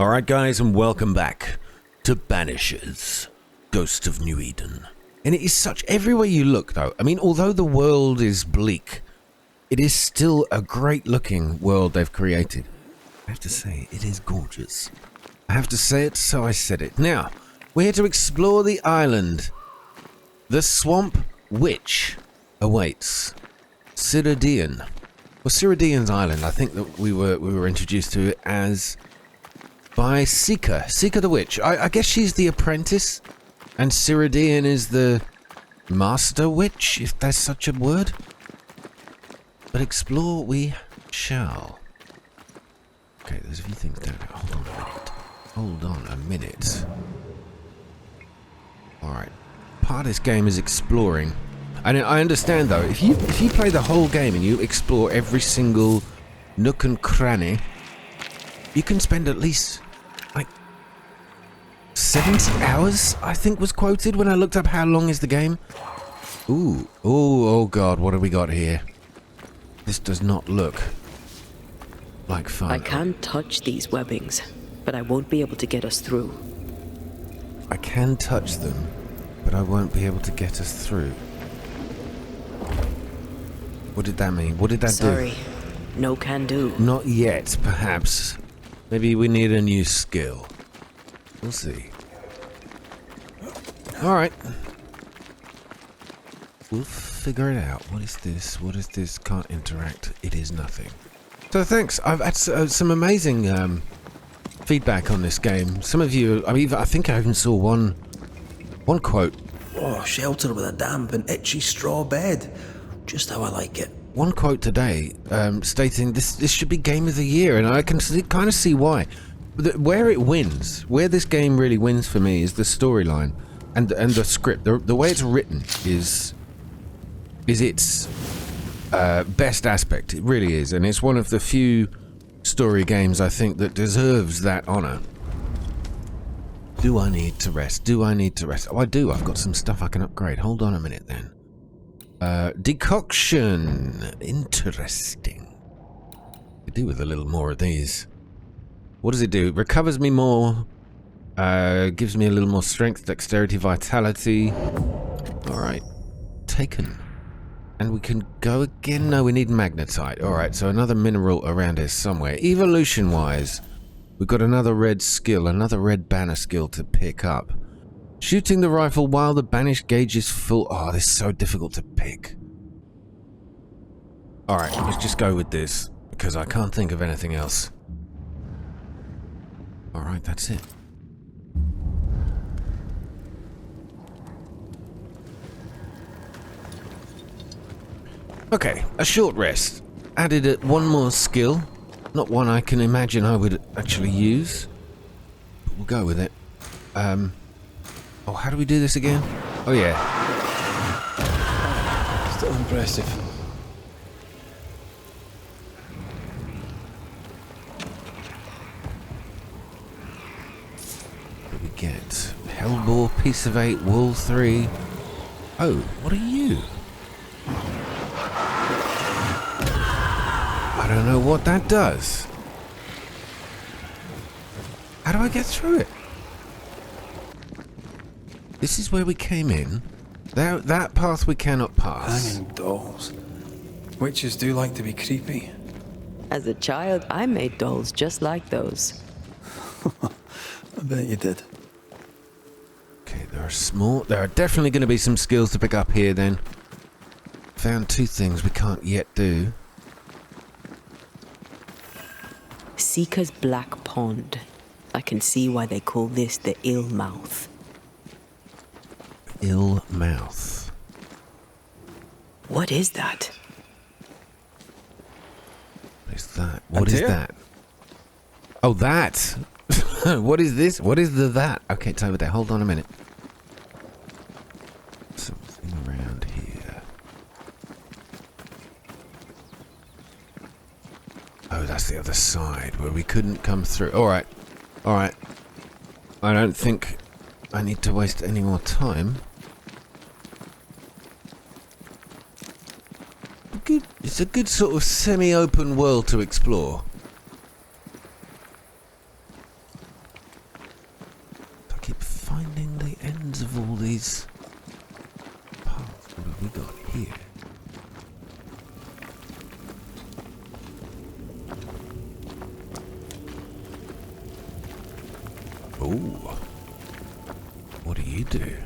Alright guys, and welcome back to Banishers, Ghost of New Eden. And it is such, everywhere you look though, I mean, although the world is bleak, it is still a great looking world they've created. I have to say, it is gorgeous. I have to say it, so I said it. Now, we're here to explore the island. The swamp witch awaits. Siridean. Well, Siridean's island, I think that we were introduced to it as by Seeker the witch. I guess she's the apprentice, and Siridean is the master witch, if there's such a word. But explore we shall. Okay, there's a few things down here. Hold on a minute. Alright. Part of this game is exploring. And I understand though, if you play the whole game and you explore every single nook and cranny, you can spend at least like 70 hours, I think was quoted when I looked up how long is the game. Ooh, oh god, what have we got here? This does not look like fun. I can't touch these webbings, but I won't be able to get us through. I can touch them, but I won't be able to get us through. What did that mean? What did that do? Sorry, no can do. Not yet, perhaps. Maybe we need a new skill. We'll see. Alright. We'll figure it out. What is this? What is this? Can't interact. It is nothing. So thanks. I've had some amazing feedback on this game. Some of you, I think I even saw one quote. Oh, shelter with a damp and itchy straw bed. Just how I like it. One quote today stating this should be Game of the Year, and I can kind of see why. Where it wins, where this game really wins for me, is the storyline and the script. The way it's written is its best aspect. It really is, and it's one of the few story games I think that deserves that honor. Do I need to rest? Do I need to rest? Oh, I do. I've got some stuff I can upgrade. Hold on a minute then. Decoction. Interesting. Could do with a little more of these. What does it do? It recovers me more. Gives me a little more strength, dexterity, vitality. Alright. Taken. And we can go again? No, we need magnetite. Alright, so another mineral around here somewhere. Evolution-wise, we've got another red skill, another red banner skill to pick up. Shooting the rifle while the banished gauge is full. Oh, this is so difficult to pick. Alright, let's just go with this, because I can't think of anything else. Alright, that's it. Okay, a short rest. Added one more skill. Not one I can imagine I would actually use. But we'll go with it. Oh, how do we do this again? Oh, yeah. Still impressive. What do we get? Hellbore, piece of 8, wool 3. Oh, what are you? I don't know what that does. How do I get through it? This is where we came in. That path we cannot pass. Hanging dolls. Witches do like to be creepy. As a child, I made dolls just like those. I bet you did. Okay, there are definitely going to be some skills to pick up here then. Found 2 things we can't yet do. Seeker's Black Pond. I can see why they call this the ill mouth. Ill mouth. What is that? What is that? What is that? Oh, that! What is this? What is that? Okay, it's over there. Hold on a minute. Something around here. Oh, that's the other side where we couldn't come through. Alright. Alright. I don't think I need to waste any more time. It's a good sort of semi-open world to explore. finding the ends of all these paths. What have we got here? Oh, what do you do?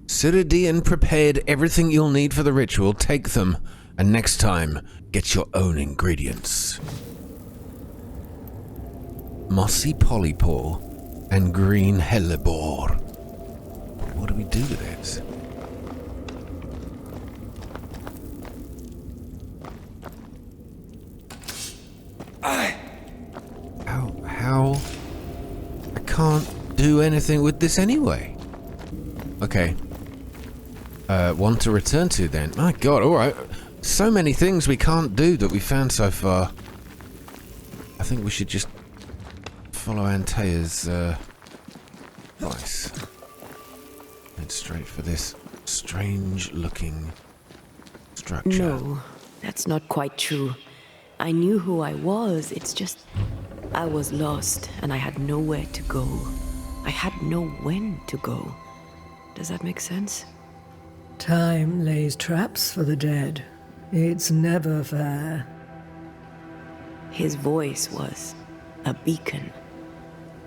Siridean prepared everything you'll need for the ritual. Take them, and next time, get your own ingredients. Mossy polypore and green hellebore. What do we do with it? How? I can't do anything with this anyway. Okay. One to return to then. My god, alright. So many things we can't do that we found so far. I think we should just follow Antaea's advice. Head straight for this strange looking structure. No, that's not quite true. I knew who I was, it's just I was lost and I had nowhere to go. I had no when to go. Does that make sense? Time lays traps for the dead. It's never fair. His voice was a beacon.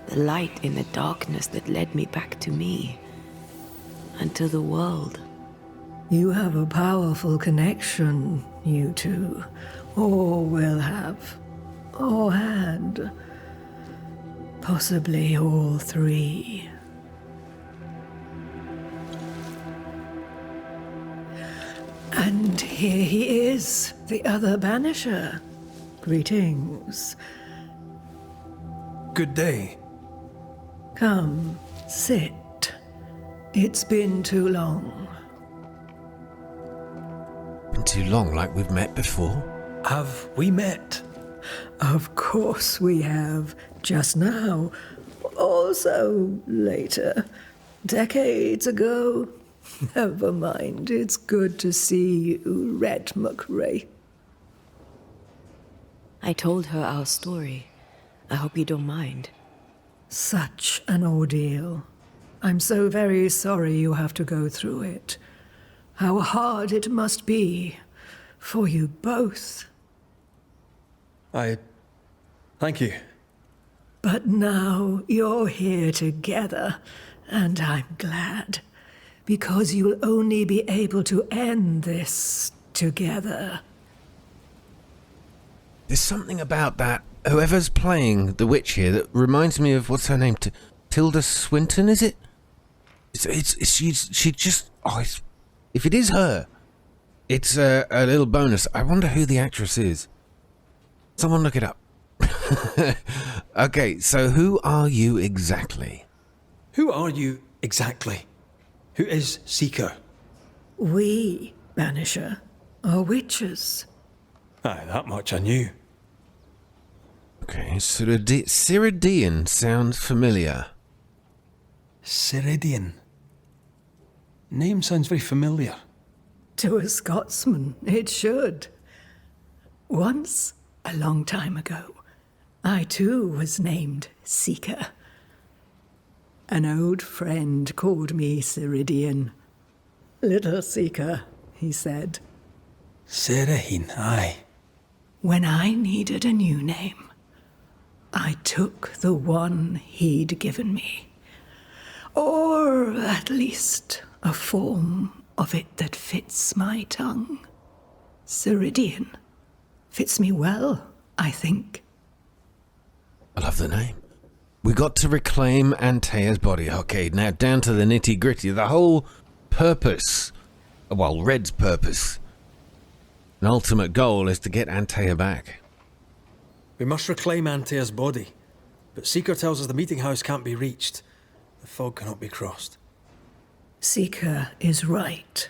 The light in the darkness that led me back to me. And to the world. You have a powerful connection, you two. Or will have. Or had. Possibly all three. And here he is, the other Banisher. Greetings. Good day. Come, sit. It's been too long. Been too long, like we've met before. Have we met? Of course we have. Just now. Also later. Decades ago. Never mind. It's good to see you, Red McRae. I told her our story. I hope you don't mind. Such an ordeal. I'm so very sorry you have to go through it. How hard it must be for you both. Thank you. But now you're here together, and I'm glad. Because you'll only be able to end this together. There's something about that. Whoever's playing the witch here that reminds me of, what's her name? Tilda Swinton, is it? She just. Oh, if it is her, it's a little bonus. I wonder who the actress is. Someone look it up. Okay, so who are you exactly? Who are you exactly? Who is Seeker? We, Banisher, are witches. Aye, that much I knew. Okay, Siridean sounds familiar. Siridean. Name sounds very familiar. To a Scotsman, it should. Once, a long time ago, I too was named Seeker. An old friend called me Siridean. Little Seeker, he said. Siridean, aye. When I needed a new name, I took the one he'd given me. Or at least a form of it that fits my tongue. Siridean. Fits me well, I think. I love the name. We got to reclaim Antaea's body. Okay, now down to the nitty gritty. The whole purpose, well, Red's purpose, an ultimate goal is to get Antaea back. We must reclaim Antaea's body, but Seeker tells us the meeting house can't be reached. The fog cannot be crossed. Seeker is right.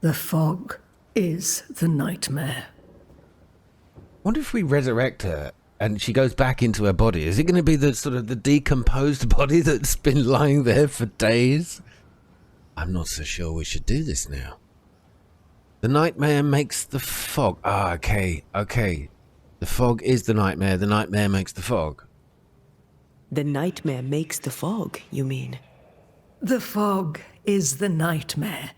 The fog is the nightmare. Wonder if we resurrect her and she goes back into her body. Is it going to be the sort of the decomposed body that's been lying there for days? I'm not so sure we should do this now. The nightmare makes the fog. Ah, okay. The fog is the nightmare makes the fog. The nightmare makes the fog, you mean? The fog is the nightmare.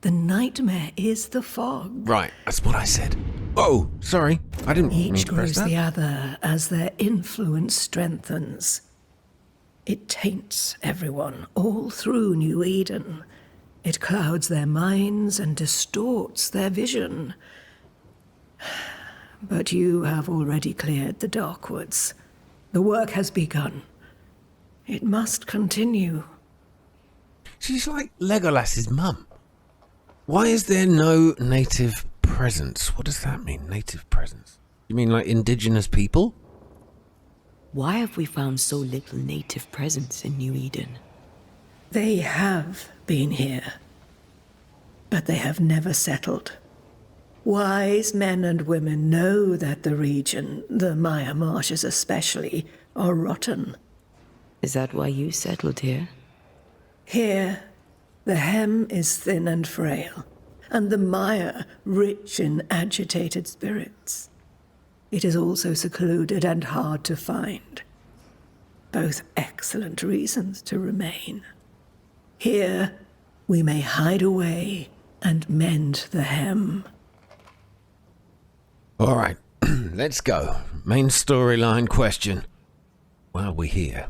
The nightmare is the fog. Right, that's what I said. Oh, sorry. I didn't mean Each to press grows that. the other as their influence strengthens. It taints everyone all through New Eden. It clouds their minds and distorts their vision. But you have already cleared the Darkwoods. The work has begun. It must continue. She's like Legolas's mum. Why is there no native presence? What does that mean, native presence? You mean like indigenous people? Why have we found so little native presence in New Eden? They have been here, but they have never settled. Wise men and women know that the region, the Maya Marshes especially, are rotten. Is that why you settled here? Here, the hem is thin and frail, and the mire rich in agitated spirits. It is also secluded and hard to find. Both excellent reasons to remain. Here, we may hide away and mend the hem. All right, let's go. Main storyline question. Why are we here?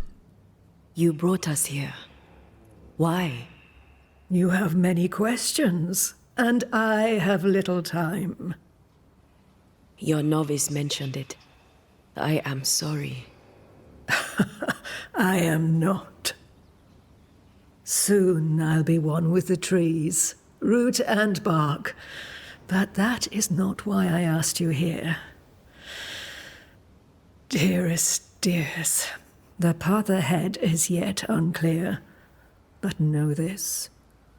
You brought us here. Why? You have many questions, and I have little time. Your novice mentioned it. I am sorry. I am not. Soon I'll be one with the trees, root and bark. But that is not why I asked you here. Dearest dears, the path ahead is yet unclear. But know this.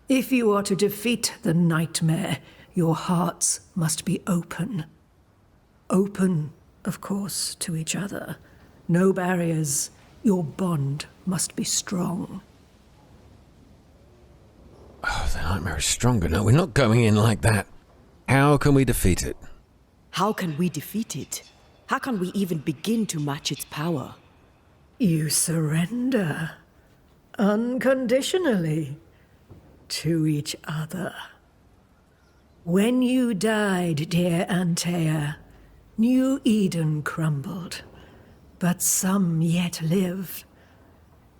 If you are to defeat the nightmare, your hearts must be open. Open, of course, to each other. No barriers. Your bond must be strong. Oh, the nightmare is stronger. No, we're not going in like that. How can we defeat it? How can we defeat it? How can we even begin to match its power? You surrender. Unconditionally. To each other. When you died, dear Antea, New Eden crumbled. But some yet live.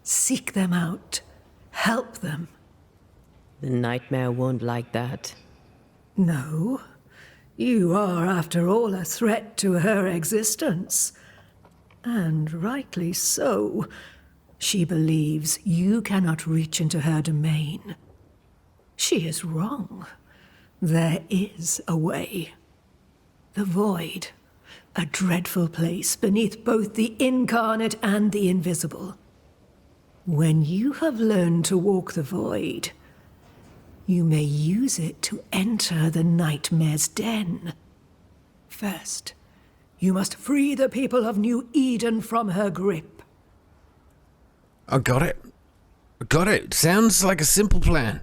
Seek them out. Help them. The nightmare won't like that. No. You are, after all, a threat to her existence. And rightly so. She believes you cannot reach into her domain. She is wrong. There is a way. The void, a dreadful place beneath both the incarnate and the invisible. When you have learned to walk the void, you may use it to enter the nightmare's den. First, you must free the people of New Eden from her grip. I got it. Got it. Sounds like a simple plan.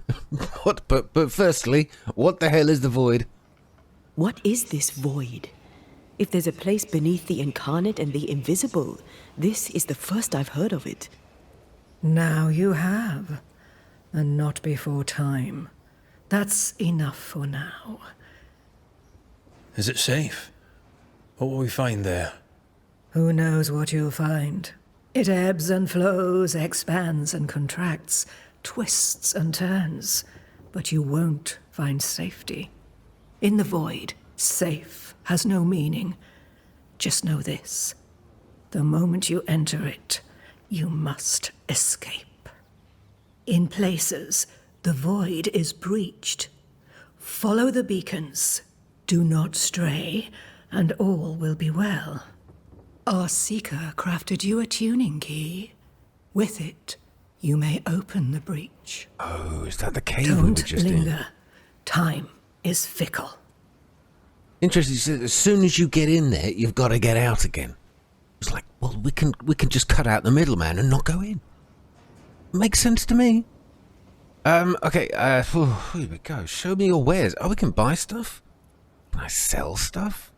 What? But firstly, what the hell is the void? What is this void? If there's a place beneath the incarnate and the invisible, this is the first I've heard of it. Now you have, and not before time. That's enough for now. Is it safe? What will we find there? Who knows what you'll find? It ebbs and flows, expands and contracts, twists and turns, but you won't find safety. In the void, safe has no meaning. Just know this. The moment you enter it, you must escape. In places, the void is breached. Follow the beacons. Do not stray, and all will be well. Our seeker crafted you a tuning key. With it, you may open the breach. Oh, is that the cave we were Don't just linger. in? Time is fickle. Interesting. You said as soon as you get in there, you've got to get out again. It's like, well, we can just cut out the middleman and not go in. Makes sense to me. Okay. Here we go. Show me your wares. Oh, we can buy stuff. Can I sell stuff?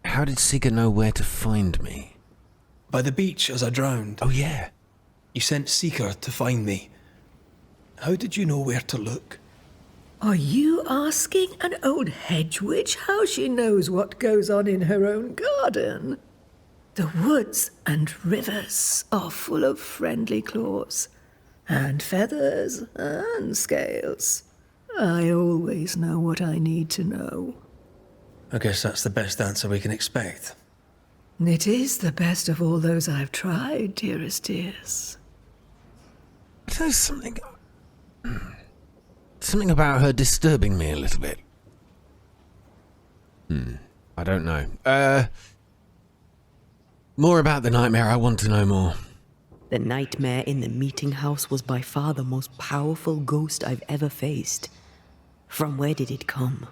How how did Seeker know where to find me? By the beach as I drowned. Oh, yeah. You sent Seeker to find me. How did you know where to look? Are you asking an old hedge witch how she knows what goes on in her own garden? The woods and rivers are full of friendly claws, and feathers and scales. I always know what I need to know. I guess that's the best answer we can expect. It is the best of all those I've tried, dearest dears. There's something about her disturbing me a little bit. I don't know. More about the nightmare. I want to know more. The nightmare in the meeting house was by far the most powerful ghost I've ever faced. From where did it come?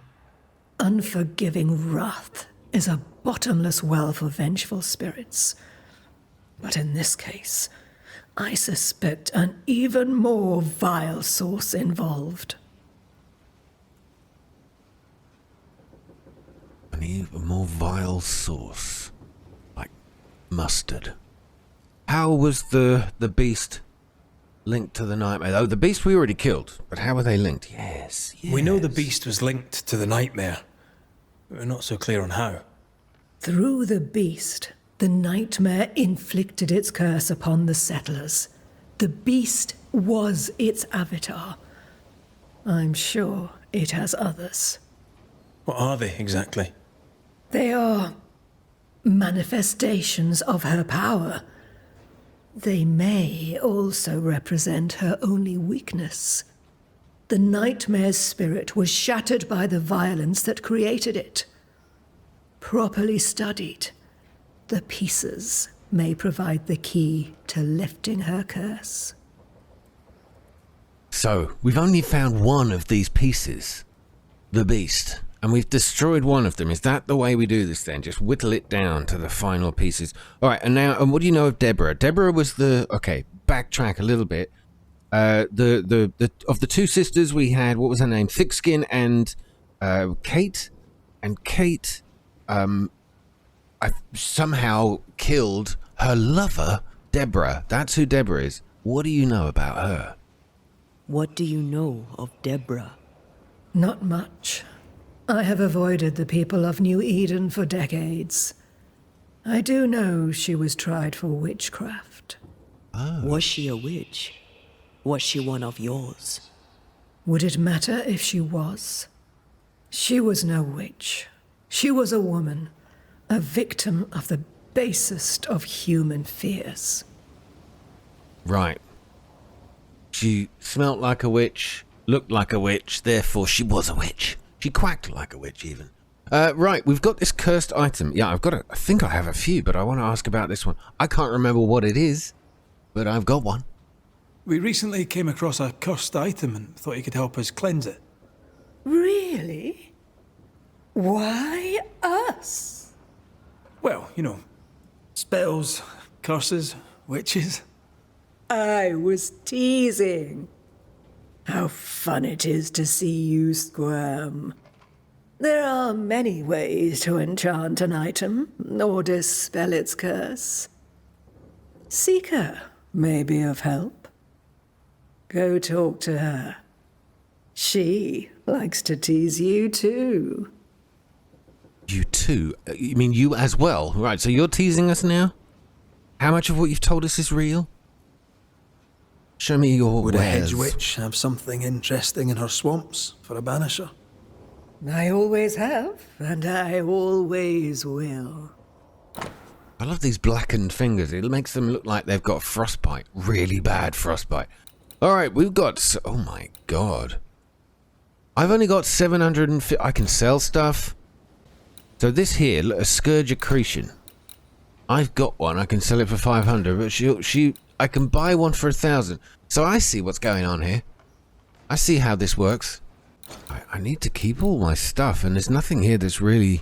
Unforgiving wrath is a bottomless well for vengeful spirits. But in this case, I suspect an even more vile source involved. An even more vile source. Like mustard. How was the beast linked to the nightmare? Oh, the beast we already killed. But how were they linked? Yes. We know the beast was linked to the nightmare. We're not so clear on how. Through the beast, the nightmare inflicted its curse upon the settlers. The beast was its avatar. I'm sure it has others. What are they exactly? They are manifestations of her power. They may also represent her only weakness. The nightmare's spirit was shattered by the violence that created it. Properly studied, the pieces may provide the key to lifting her curse. So, we've only found one of these pieces. The beast. And we've destroyed one of them. Is that the way we do this then? Just whittle it down to the final pieces. All right, and now, and what do you know of Deborah? Deborah was the... Okay, backtrack a little bit. Of the two sisters we had, what was her name? Thickskin and Kate. And Kate, I somehow killed her lover, Deborah. That's who Deborah is. What do you know about her? What do you know of Deborah? Not much. I have avoided the people of New Eden for decades. I do know she was tried for witchcraft. Oh. Was she a witch? Was she one of yours? Would it matter if she was? She was no witch. She was a woman, a victim of the basest of human fears. Right. She smelt like a witch, looked like a witch, therefore she was a witch. She quacked like a witch, even. Right, we've got this cursed item. Yeah, I think I have a few, but I want to ask about this one. I can't remember what it is, but I've got one. We recently came across a cursed item and thought you could help us cleanse it. Really? Why us? Well, you know, spells, curses, witches. I was teasing. How fun it is to see you squirm. There are many ways to enchant an item or dispel its curse. Seeker may be of help. Go talk to her. She likes to tease you too. You too? You mean you as well? Right, so you're teasing us now? How much of what you've told us is real? Show me your Would a wares. hedge witch have something interesting in her swamps for a banisher? I always have, and I always will. I love these blackened fingers. It makes them look like they've got frostbite. Really bad frostbite. All right, we've got... Oh, my God. I've only got 750... I can sell stuff. So this here, look, a Scourge Accretion. I've got one. I can sell it for 500, but I can buy one for 1,000. So I see what's going on here. I see how this works. I need to keep all my stuff, and there's nothing here that's really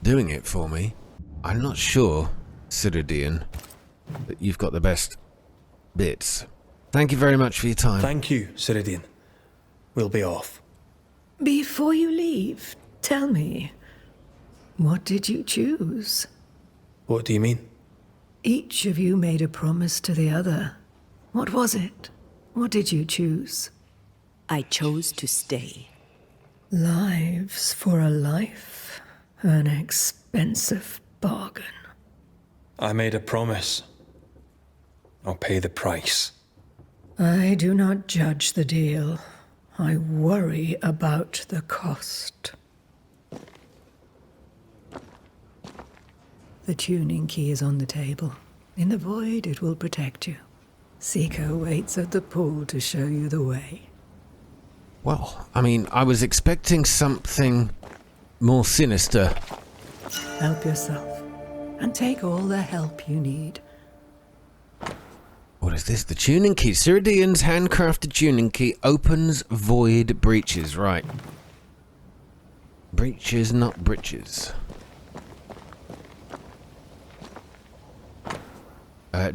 doing it for me. I'm not sure, Siridean, that you've got the best bits. Thank you very much for your time. Thank you, Siridean. We'll be off. Before you leave, tell me, What did you choose? What do you mean? Each of you made a promise to the other. What was it? What did you choose? I chose to stay. Lives for a life. An expensive bargain. I made a promise. I'll pay the price. I do not judge the deal. I worry about the cost. The tuning key is on the table. In the void, it will protect you. Seeker waits at the pool to show you the way. Well, I mean, I was expecting something more sinister. Help yourself, and take all the help you need. What is this? The tuning key. Siridean's handcrafted tuning key opens void breaches. Right. Breaches, not breeches.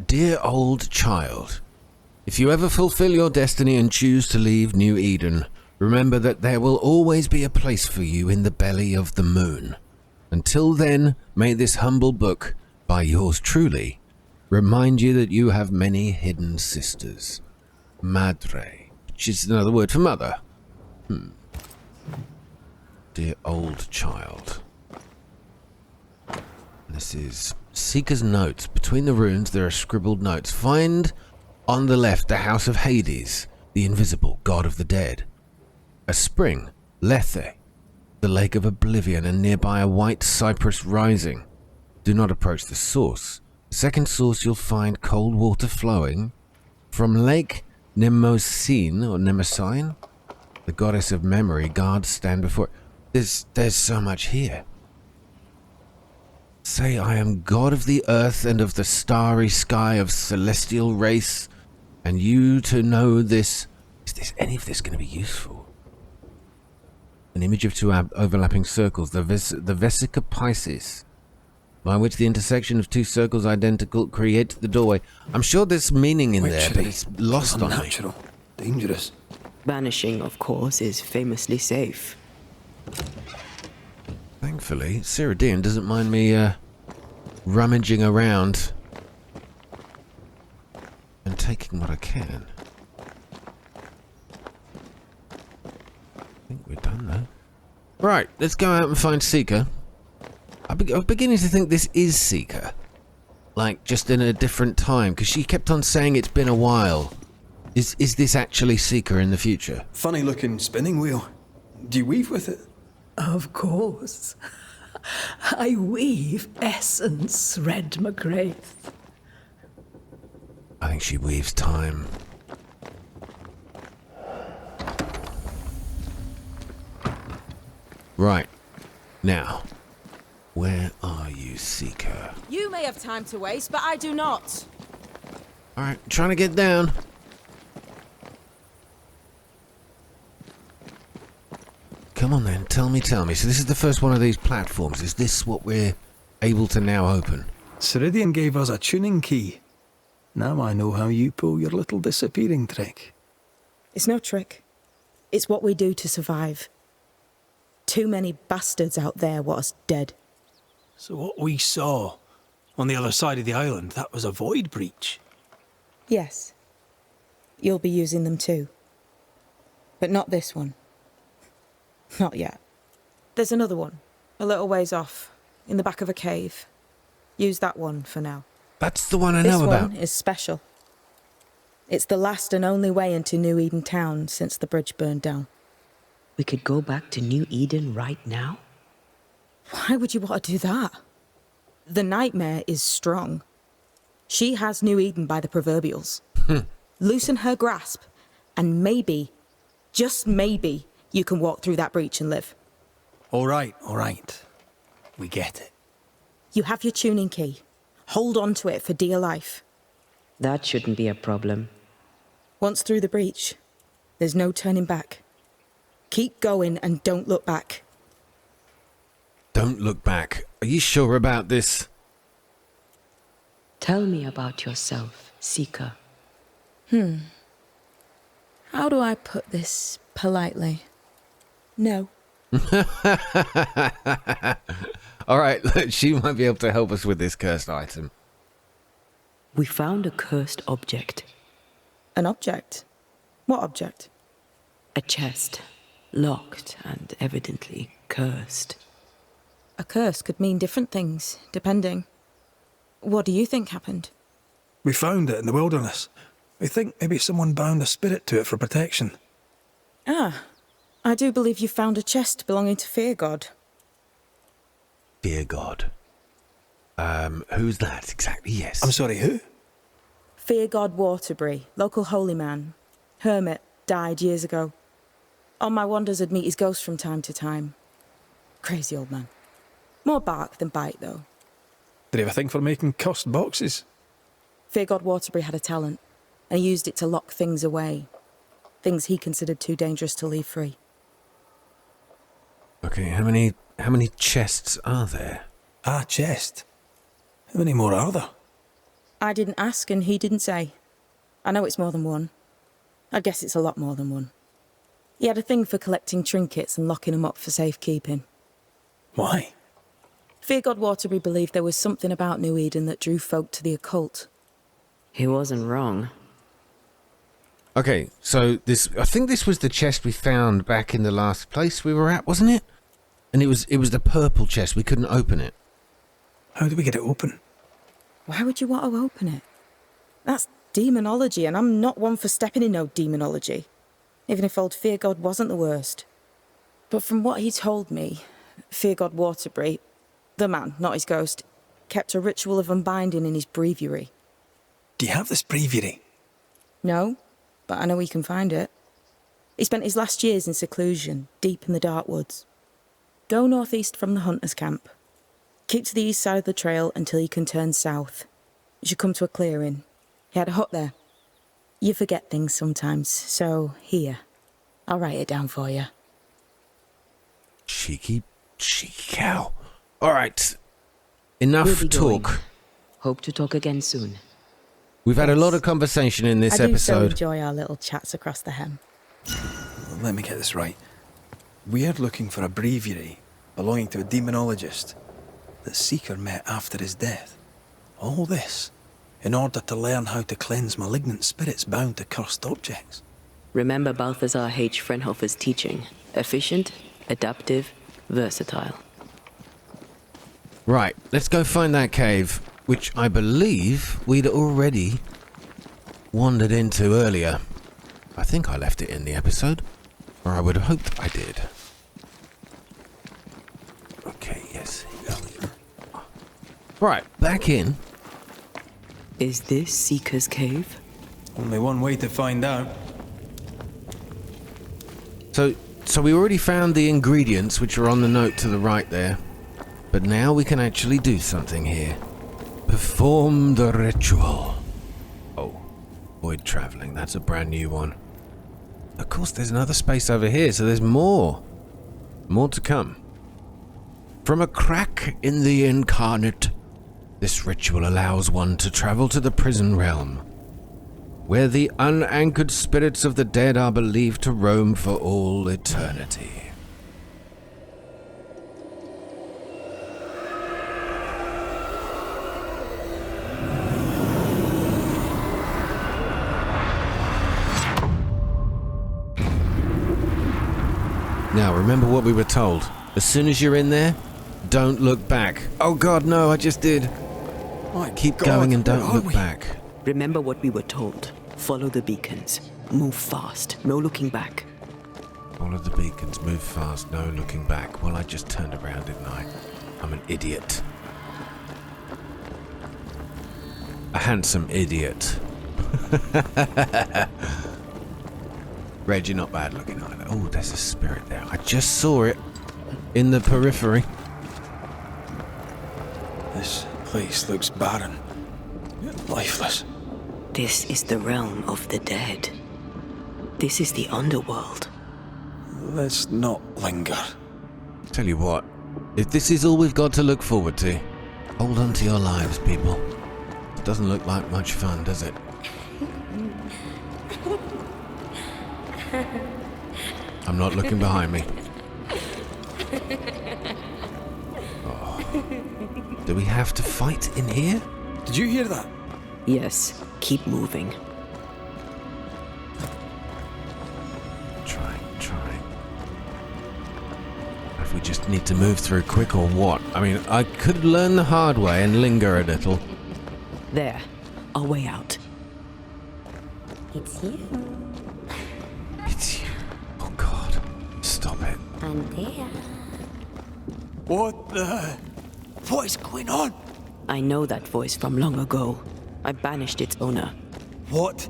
Dear old child, if you ever fulfill your destiny and choose to leave New Eden, remember that there will always be a place for you in the belly of the moon. Until then, may this humble book, by yours truly, remind you that you have many hidden sisters. Madre, which is another word for mother. Dear old child. This is Seeker's notes. Between the runes there are scribbled notes. Find on the left the house of Hades, the invisible god of the dead. A spring, Lethe, the lake of oblivion, and nearby a white cypress rising. Do not approach the source. The second source you'll find cold water flowing from Lake Nemosine or Nemosine. The goddess of memory, guards stand before. There's so much here. Say, I am god of the earth and of the starry sky of celestial race, and you to know this. Is any of this going to be useful? An image of two overlapping circles, the Vesica Pisces, by which the intersection of two circles identical creates the doorway. I'm sure there's meaning in there, but it's lost on me. Unnatural. Dangerous. Banishing, of course, is famously safe. Thankfully, Siridean doesn't mind me rummaging around and taking what I can. I think we're done now. Right, let's go out and find Seeker. I'm beginning to think this is Seeker. Like, just in a different time, because she kept on saying it's been a while. Is this actually Seeker in the future? Funny looking spinning wheel. Do you weave with it? Of course. I weave essence, Red McGrath. I think she weaves time. Right. Now, where are you, Seeker? You may have time to waste, but I do not. Alright, trying to get down. Come on then, tell me. So this is the first one of these platforms. Is this what we're able to now open? Siridean gave us a tuning key. Now I know how you pull your little disappearing trick. It's no trick. It's what we do to survive. Too many bastards out there want us dead. So what we saw on the other side of the island, that was a void breach? Yes. You'll be using them too. But not this one. Not yet. There's another one, a little ways off, in the back of a cave. Use that one for now. That's the one I know about. This one is special. It's the last and only way into New Eden town since the bridge burned down. We could go back to New Eden right now? Why would you want to do that? The nightmare is strong. She has New Eden by the proverbials. Loosen her grasp, and maybe, just maybe, you can walk through that breach and live. All right. We get it. You have your tuning key. Hold on to it for dear life. That shouldn't be a problem. Once through the breach, there's no turning back. Keep going and don't look back. Don't look back. Are you sure about this? Tell me about yourself, Seeker. How do I put this politely? No. All right, she might be able to help us with this cursed item. We found a cursed object. An object? What object? A chest. Locked and evidently cursed. A curse could mean different things, depending. What do you think happened? We found it in the wilderness. We think maybe someone bound a spirit to it for protection. Ah, I do believe you found a chest belonging to Fear God. Fear God. Who's that exactly? Yes. I'm sorry, who? Fear God Waterbury, local holy man. Hermit, died years ago. On my wanders I'd meet his ghost from time to time. Crazy old man. More bark than bite, though. Did he have a thing for making cursed boxes? Fear God Waterbury had a talent, and he used it to lock things away. Things he considered too dangerous to leave free. Okay, how many chests are there? Ah, chest. How many more are there? I didn't ask, and he didn't say. I know it's more than one. I guess it's a lot more than one. He had a thing for collecting trinkets and locking them up for safekeeping. Why? Fear God Waterbury believed there was something about New Eden that drew folk to the occult. He wasn't wrong. Okay, so I think this was the chest we found back in the last place we were at, wasn't it? And it was the purple chest. We couldn't open it. How do we get it open? Why would you want to open it? That's demonology, and I'm not one for stepping in no demonology. Even if old Fear God wasn't the worst. But from what he told me, Fear God Waterbury, the man, not his ghost, kept a ritual of unbinding in his breviary. Do you have this breviary? No, but I know he can find it. He spent his last years in seclusion, deep in the dark woods. Go northeast from the hunter's camp. Keep to the east side of the trail until you can turn south. You should come to a clearing. He had a hut there. You forget things sometimes, so here. I'll write it down for you. Cheeky cow. All right, enough We'll be talk. going. Hope to talk again soon. We've had a lot of conversation in this I do so episode. enjoy our little chats across the hem. Let me get this right. We're looking for a breviary belonging to a demonologist that Seeker met after his death. All this in order to learn how to cleanse malignant spirits bound to cursed objects. Remember Balthazar H. Frenhofer's teaching. Efficient, adaptive, versatile. Right, let's go find that cave, which I believe we'd already wandered into earlier. I think I left it in the episode, or I would have hoped I did. Okay, yes. Right, back in. Is this Seeker's Cave? Only one way to find out. So we already found the ingredients, which are on the note to the right there. But now we can actually do something here. Perform the ritual. Oh, void traveling, that's a brand new one. Of course, there's another space over here, so there's more. More to come. From a crack in the incarnate, this ritual allows one to travel to the prison realm, where the unanchored spirits of the dead are believed to roam for all eternity. Now, remember what we were told. As soon as you're in there, don't look back. Oh god, no, I just did. Keep going and don't look back. Remember what we were told. Follow the beacons. Move fast. No looking back. Follow the beacons, move fast, no looking back. Well, I just turned around, didn't I? I'm an idiot. A handsome idiot. Reg, you're not bad looking either. Oh, there's a spirit there. I just saw it in the periphery. This place looks barren, lifeless. This is the realm of the dead. This is the underworld. Let's not linger. Tell you what, if this is all we've got to look forward to, hold on to your lives, people. It doesn't look like much fun, does it? I'm not looking behind me. Oh. Do we have to fight in here? Did you hear that? Yes, keep moving. Try. If we just need to move through quick or what? I mean, I could learn the hard way and linger a little. There, our way out. It's you. It's you. Oh God. Stop it. Antea. What the... What is going on? I know that voice from long ago. I banished its owner. What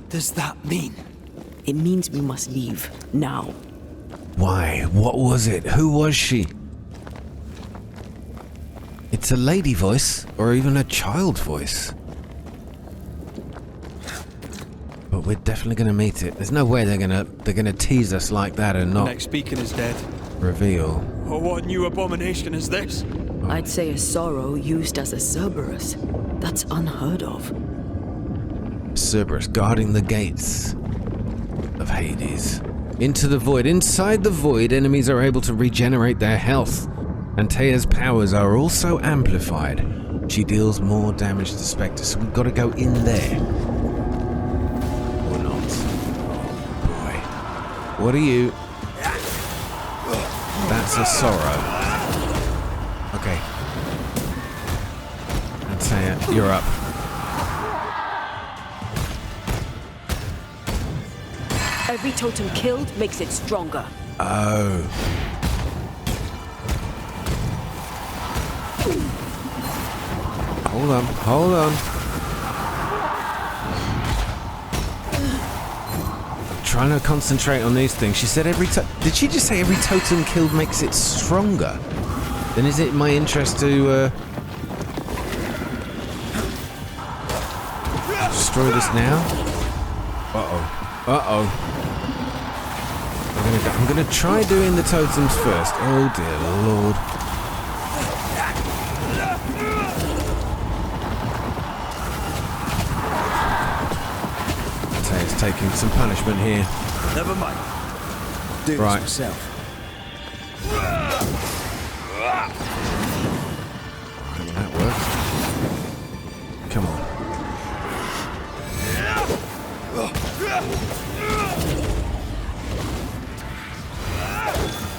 does that mean? It means we must leave, now. Why? What was it? Who was she? It's a lady voice, or even a child voice. But we're definitely gonna meet it. There's no way they're gonna tease us like that and The not next beacon is dead. reveal. Oh, what new abomination is this? I'd say a sorrow used as a Cerberus. That's unheard of. Cerberus guarding the gates of Hades. Into the void. Inside the void, enemies are able to regenerate their health. Antea's powers are also amplified. She deals more damage to specters, so we've got to go in there. Or not. Oh boy. What are you? That's a sorrow. Okay. Antea, you're up. Every totem killed makes it stronger. Oh. Hold on. I'm trying to concentrate on these things. She said did she just say every totem killed makes it stronger? Then is it my interest to destroy this now? Uh-oh. I'm gonna try doing the totems first. Oh dear Lord. Tate's taking some punishment here. Never mind. Do Right. this myself. That worked. Come on.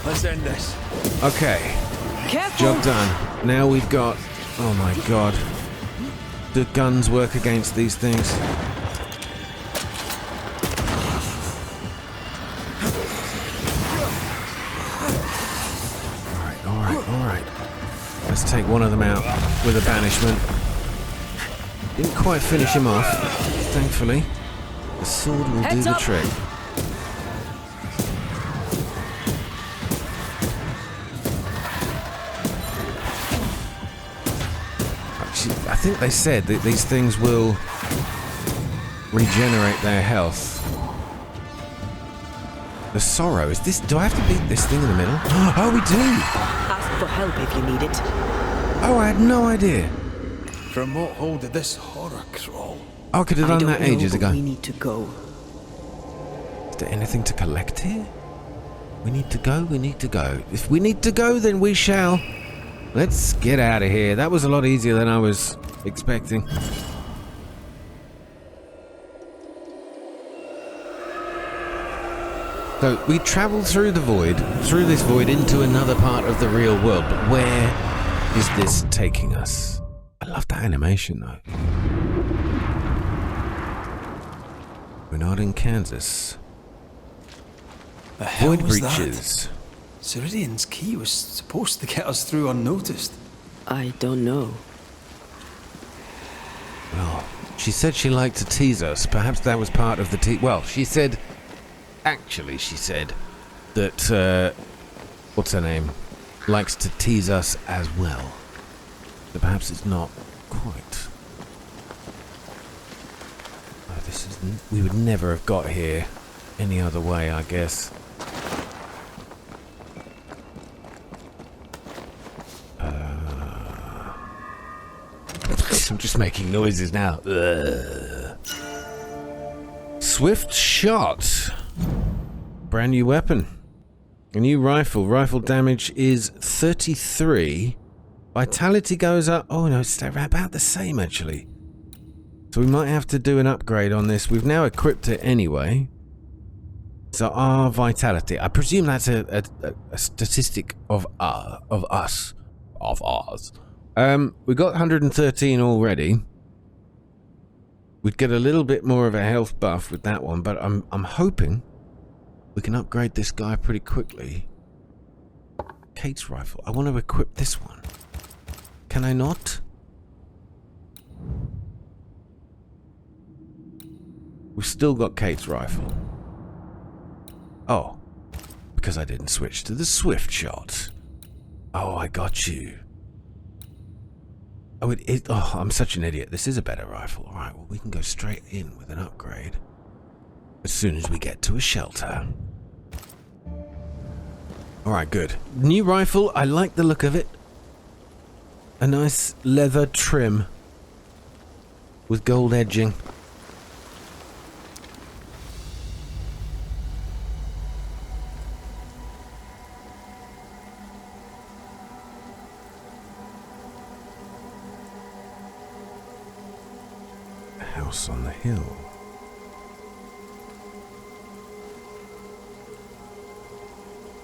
Let's end this. Okay. Careful! Job done. Now we've got... Oh my god. Do guns work against these things? Alright. Let's take one of them out with a banishment. Didn't quite finish him off. Thankfully, the sword will do the trick. I think they said that these things will regenerate their health. The sorrow, is this... Do I have to beat this thing in the middle? Oh, we do! Ask for help if you need it. Oh, I had no idea. From what hole did this horror crawl? Oh, I could have done that ages ago. We need to go. Is there anything to collect here? We need to go. If we need to go, then we shall. Let's get out of here. That was a lot easier than I was expecting. So, we travel through this void into another part of the real world, but where is this taking us? I love that animation, though. We're not in Kansas. The hell Void was breaches. that? Siridean's key was supposed to get us through unnoticed. I don't know. Well, she said she liked to tease us. Perhaps that was part of the well, she said that, what's her name, likes to tease us as well. So perhaps it's not quite. Oh, we would never have got here any other way, I guess. I'm just making noises now. Ugh. Swift shot. Brand new weapon. A new rifle. Rifle damage is 33. Vitality goes up. Oh no, it's about the same actually. So we might have to do an upgrade on this. We've now equipped it anyway. So our vitality, I presume that's a statistic of ours. We got 113 already. We'd get a little bit more of a health buff with that one, but I'm hoping we can upgrade this guy pretty quickly. Kate's rifle. I want to equip this one. Can I not? We've still got Kate's rifle. Oh, because I didn't switch to the swift shot. Oh, I got you. Oh, oh, I'm such an idiot. This is a better rifle. All right, well, we can go straight in with an upgrade as soon as we get to a shelter. All right, good. New rifle. I like the look of it. A nice leather trim with gold edging. House on the hill.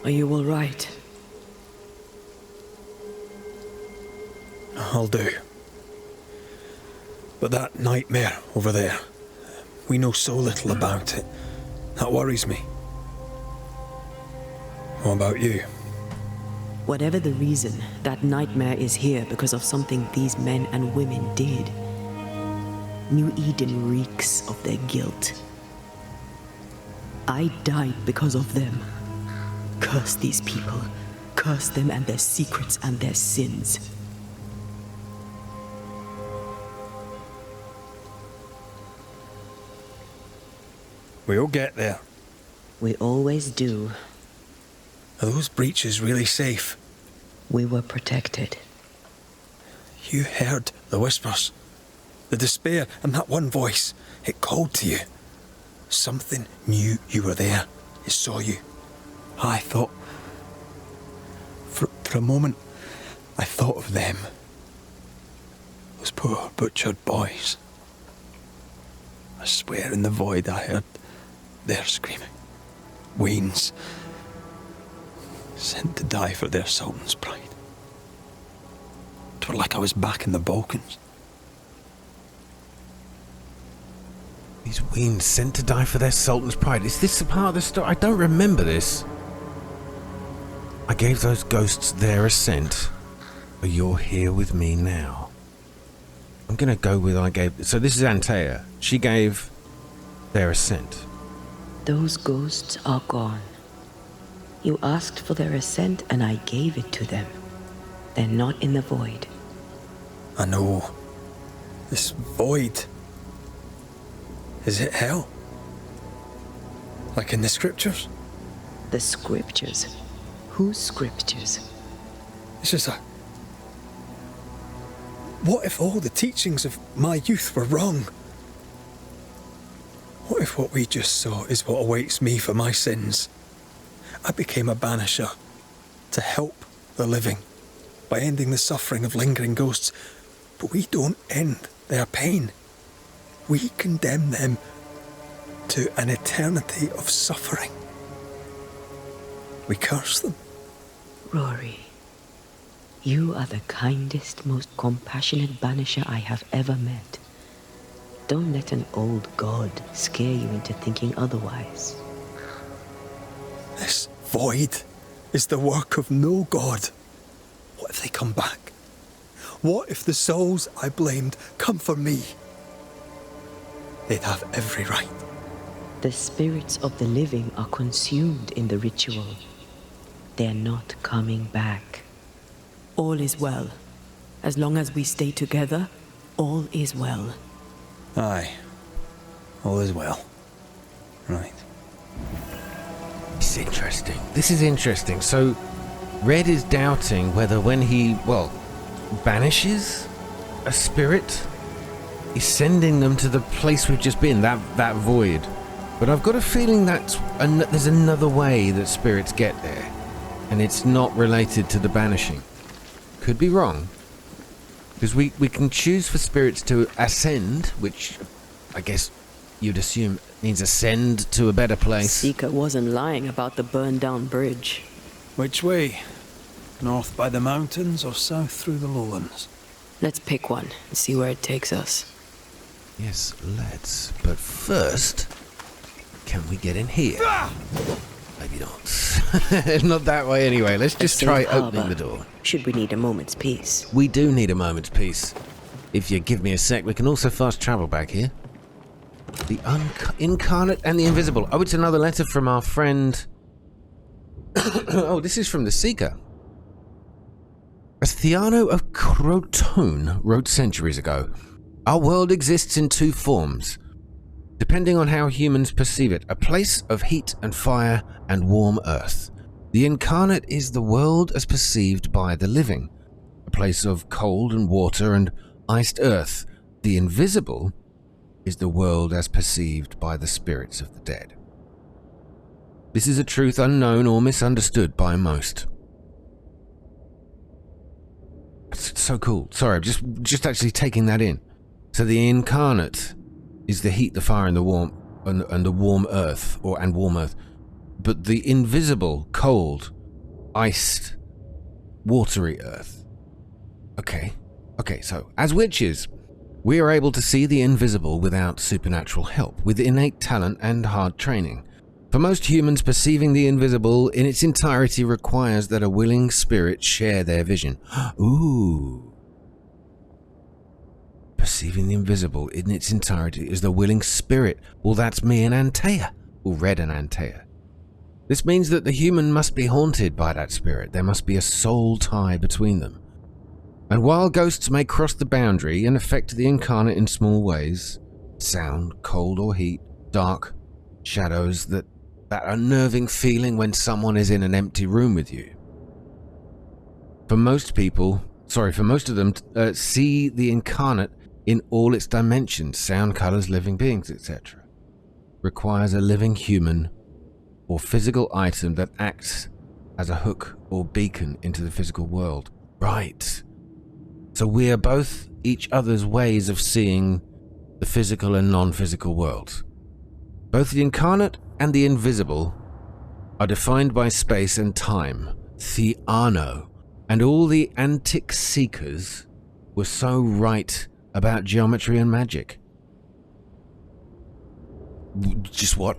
Are you all right? I'll do. But that nightmare over there, we know so little about it. That worries me. What about you? Whatever the reason, that nightmare is here because of something these men and women did. New Eden reeks of their guilt. I died because of them. Curse these people. Curse them and their secrets and their sins. We'll get there. We always do. Are those breaches really safe? We were protected. You heard the whispers, the despair, and that one voice. It called to you. Something knew you were there. It saw you. I thought... For a moment, I thought of them. Those poor butchered boys. I swear in the void I heard their screaming. Weans. Sent to die for their Sultan's pride. It was like I was back in the Balkans. These Weens sent to die for their Sultan's pride. Is this a part of the story? I don't remember this. I gave those ghosts their ascent, but you're here with me now. I'm gonna go with I gave... So this is Antea. She gave their ascent. Those ghosts are gone. You asked for their ascent and I gave it to them. They're not in the void. I know. This void. Is it hell? Like in the scriptures? The scriptures? Whose scriptures? It's just a... What if all the teachings of my youth were wrong? What if what we just saw is what awaits me for my sins? I became a banisher to help the living by ending the suffering of lingering ghosts, but we don't end their pain. We condemn them to an eternity of suffering. We curse them. Rory, you are the kindest, most compassionate banisher I have ever met. Don't let an old god scare you into thinking otherwise. This void is the work of no god. What if they come back? What if the souls I blamed come for me? They'd have every right. The spirits of the living are consumed in the ritual. They're not coming back. All is well. As long as we stay together, all is well. Aye. All is well. Right. It's interesting. This is interesting. So, Red is doubting whether when he, banishes a spirit, he's sending them to the place we've just been, that void. But I've got a feeling that there's another way that spirits get there, and it's not related to the banishing. Could be wrong, Because we can choose for spirits to ascend, which I guess you'd assume means ascend to a better place. Seeker wasn't lying about the burned down bridge. Which way? North by the mountains or south through the lowlands? Let's pick one and see where it takes us. Yes, let's. But first, can we get in here? Maybe not. Not that way anyway. Let's just try opening the door. Should we need a moment's peace? We do need a moment's peace. If you give me a sec, we can also fast travel back here. The incarnate and the invisible. Oh, it's another letter from our friend. Oh, this is from the Seeker. As Theano of Crotone wrote centuries ago, our world exists in two forms, depending on how humans perceive it: a place of heat and fire and warm earth. The incarnate is the world as perceived by the living, a place of cold and water and iced earth. The invisible is the world as perceived by the spirits of the dead. This is a truth unknown or misunderstood by most. It's so cool. Sorry, I'm just actually taking that in. So the incarnate is the heat, the fire, and the warm, and the warm earth, and warm earth. But the invisible, cold, iced, watery earth. Okay. So as witches, we are able to see the invisible without supernatural help, with innate talent and hard training. For most humans, perceiving the invisible in its entirety requires that a willing spirit share their vision. Ooh. Perceiving the invisible in its entirety is the willing spirit. Well, that's me and Antea. Or Red and Antea. This means that the human must be haunted by that spirit. There must be a soul tie between them. And while ghosts may cross the boundary and affect the incarnate in small ways, sound, cold or heat, dark, shadows, that unnerving feeling when someone is in an empty room with you. For most of them, see the incarnate in all its dimensions, sound, colors, living beings, etc. Requires a living human or physical item that acts as a hook or beacon into the physical world. Right. So we are both each other's ways of seeing the physical and non-physical worlds. Both the incarnate and the invisible are defined by space and time. Theano and all the antic seekers were so right about geometry and magic. Just what?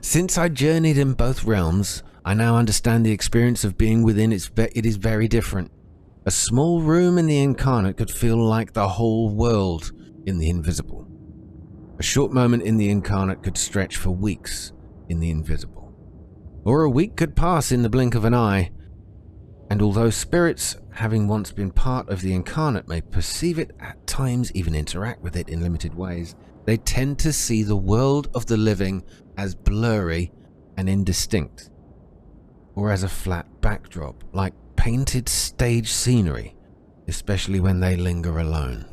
Since I journeyed in both realms, I now understand the experience of being within it is very different. A small room in the incarnate could feel like the whole world in the invisible. A short moment in the incarnate could stretch for weeks in the invisible. Or a week could pass in the blink of an eye. And although spirits, having once been part of the incarnate, may perceive it, at times even interact with it in limited ways, they tend to see the world of the living as blurry and indistinct, or as a flat backdrop, like painted stage scenery, especially when they linger alone.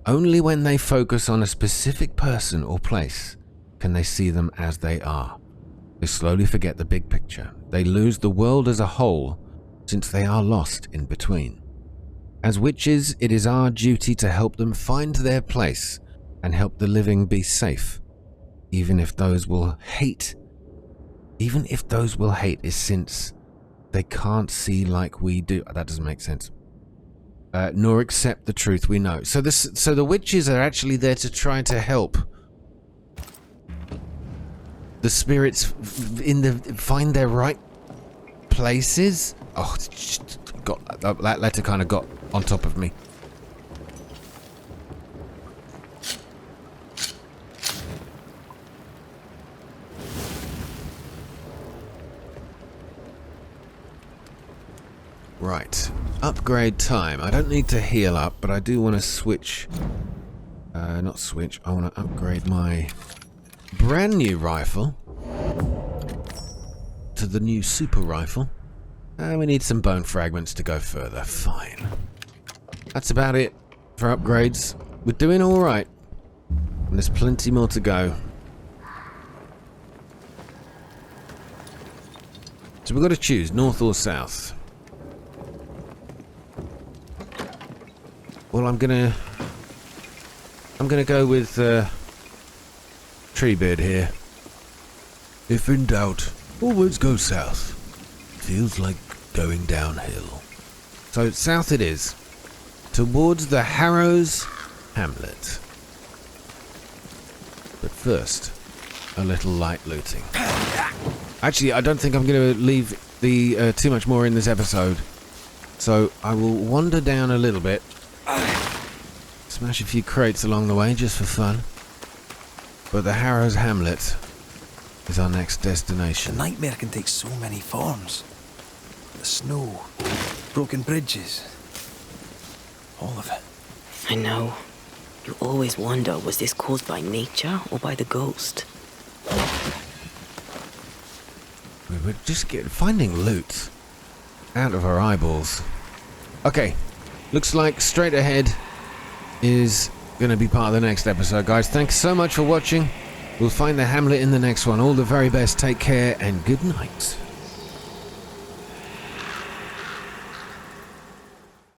Only when they focus on a specific person or place can they see them as they are. They slowly forget the big picture. They lose the world as a whole, since they are lost in between. As witches, it is our duty to help them find their place and help the living be safe, even if those will hate is since they can't see like we do. That doesn't make sense. Nor accept the truth we know. So the witches are actually there to try to help the spirits find their right places. Oh, that letter kind of got on top of me. Right, upgrade time. I don't need to heal up, but I do want to switch. I want to upgrade my brand new rifle to the new super rifle. And we need some bone fragments to go further. Fine. That's about it for upgrades. We're doing alright. And there's plenty more to go. So we've got to choose north or south. Well, I'm gonna go with Treebeard here. If in doubt, always go south. Feels like going downhill. So south it is, towards the Harrows hamlet. But first, a little light looting. Actually, I don't think I'm going to leave the too much more in this episode. So I will wander down a little bit. Smash a few crates along the way just for fun. But the Harrows hamlet is our next destination. The nightmare can take so many forms. The snow, broken bridges, all of it. I know. You always wonder, was this caused by nature or by the ghost? We're just finding loot out of our eyeballs. Okay, looks like straight ahead is going to be part of the next episode, guys. Thanks so much for watching. We'll find the hamlet in the next one. All the very best. Take care and good night.